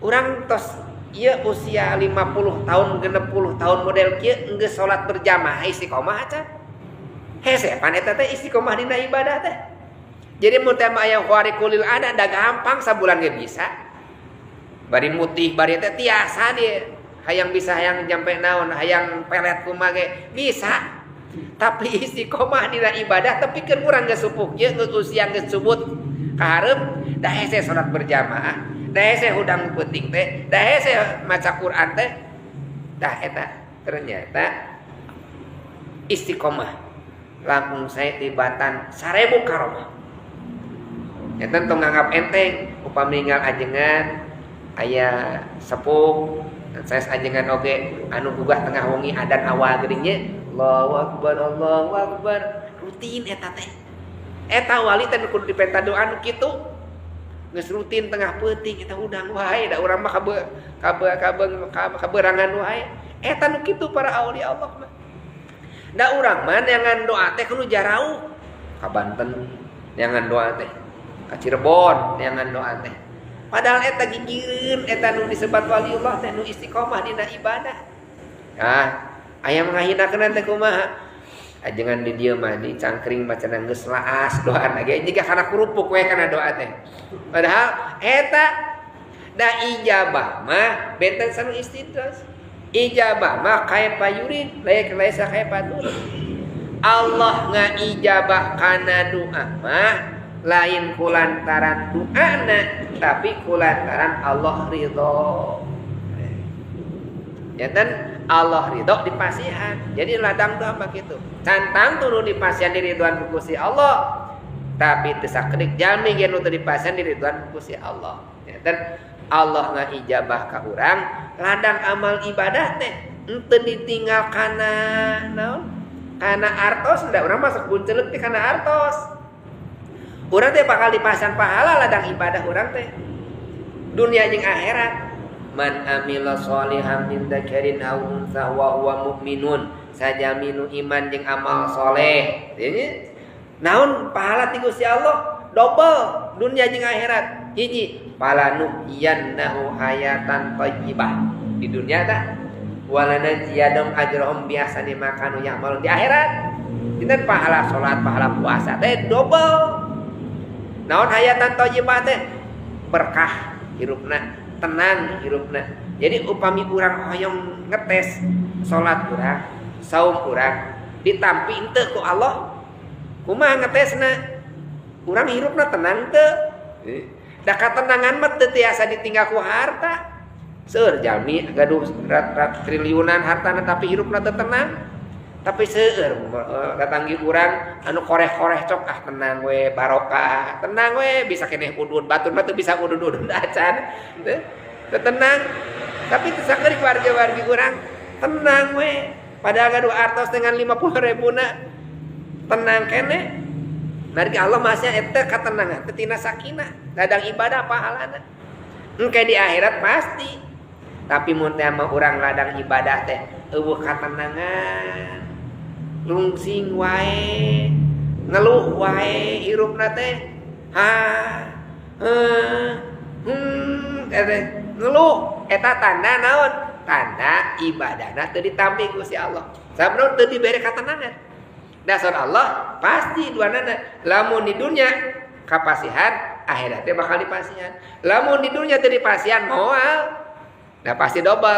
Urang tos ieu usia 50 tahun 60 tahun model kieu geus salat berjamaah istiqomah acan. Hese pan eta teh istiqomah dina ibadah teh. Jadi mun teh aya khariqul ada gampang sabulan ge bisa. Bari mutih bari teh tiasa dia. Hayang bisa hayang jampe naon, hayang pelet kumaha ge bisa. Tapi istiqomah dina ibadah tapi keur urang geus supuh ieu geus usia geus subut kaharep da hese salat berjamaah, da hese hudang peuting teh, da hese maca Quran teh. Dah eta ternyata istiqomah langkung saya tibatan 1000 karomah. Eta tong nganggap enteng upami ninggal ajengan aya sepuh saya ajengan oge anu gugah tengah wengi adan awal geuning nya Allahu Akbar rutin eta teh. Eta wali teh kudu dipenta doa nu kitu. Geus rutin tengah peuting eta udang wae da urang mah kaberangan wae. Eta nu kitu para aulia Allah mah. Da urang mah neangan doa teh kudu jarauh ka Banten, neangan doa teh ka Cirebon, neangan doa teh. Padahal eta gigireun eta nu disebat waliullah teh nu istiqomah dina ibadah. Aya ngahinakeun teh kumaha? Ajengan di dieu mah di cangkring macenah geus laas doana ge jiga kana kurupuk we kana doa teh. Padahal eta da ijabah mah benten sanu istidras. Ijabah mah kaifa yurid laisa kaifa turid. Allah ngaijabah kana doa mah lain kulantaran doana tapi kulantaran Allah ridho. Ya kan Allah ridho di pasihan. Jadi ladang doa begitu. Cantang turun di pasihan di ridwan Gusti Allah. Tapi teu sakedik jalmi ge nu teu di pasihan di ridwan Gusti Allah. Ya kan Allah ngaijabah ka urang ladang amal ibadah teh henteu ditinggal kana naon? Kana artos da urang masuk bunceuleuh teh kana artos. Urang teh bakal dipasihan pahala ladang ibadah urang teh. Dunia jeung akhirat. Man amila sholihan min dzakarin aw unsa wa huwa mukminun sajaminu iman jeung amal soleh. Jadi naon pahala ti Gusti Allah double dunia jeung akhirat. Hiji palanuhyiyannahu hayatan thayyibah di dunia tah walana ziyadum ajrahum biasani makanu ya'mal di akhirat. Dinten pahala salat pahala puasa teh double. Naon hayatan thayyibah teh berkah hirupna tenang hirupna. Jadi upami urang hoyong ngetes salat urang, saum urang ditampi henteu ku Allah. Kumaha ngetesna? Urang hirupna tenang teu? Da katenangan mah teu tiasa ditinggal ku harta. Seueur jalmi gaduh triliunan hartana tapi hirupna teu tenang. Tapi seueur datanggi urang anu koreh-koreh cok tenang we barokah, tenang we bisa keneh udun batur mah teu bisa udun-udun acan. Teu tenang. Tapi teu sakedik warga-wargi urang tenang we. Padahal gaduh artos dengan 50.000 na tenang keneh. Nargi Allah masih eta katenangan teu tina sakinah, ladang ibadah pahalana. Engke di akhirat pasti. Tapi mun teh mah urang ladang ibadah teh eueuh katenangan. Lungsing wae, ngeluh wae hirupna teh. Ngeluh eta tanda naon? Tanda ibadahna teu ditampi Gusti Allah. Sabaraha teu dibere katenangan. Dasar Allah pasti duanana lamun di dunia kapasihan akhirat teh bakal dipasihan. Lamun di dunia teu dipasihan moal. Da pasti double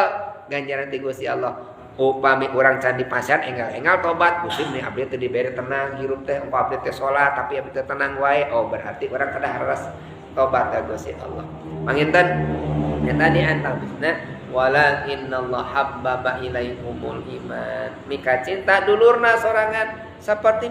ganjaran ti Gusti Allah. Upami urang can dipasihan enggal-enggal tobat muslim nih abdi teu dibere tenang hirup teh engko abdi teh salat tapi abdi teh tenang wae. Oh berarti urang kada haras tobat ka Gusti Allah. Panginten eta di antarana walakinnallah habbaba ilaikumul iman. Mika cinta dulurna sorangan seperti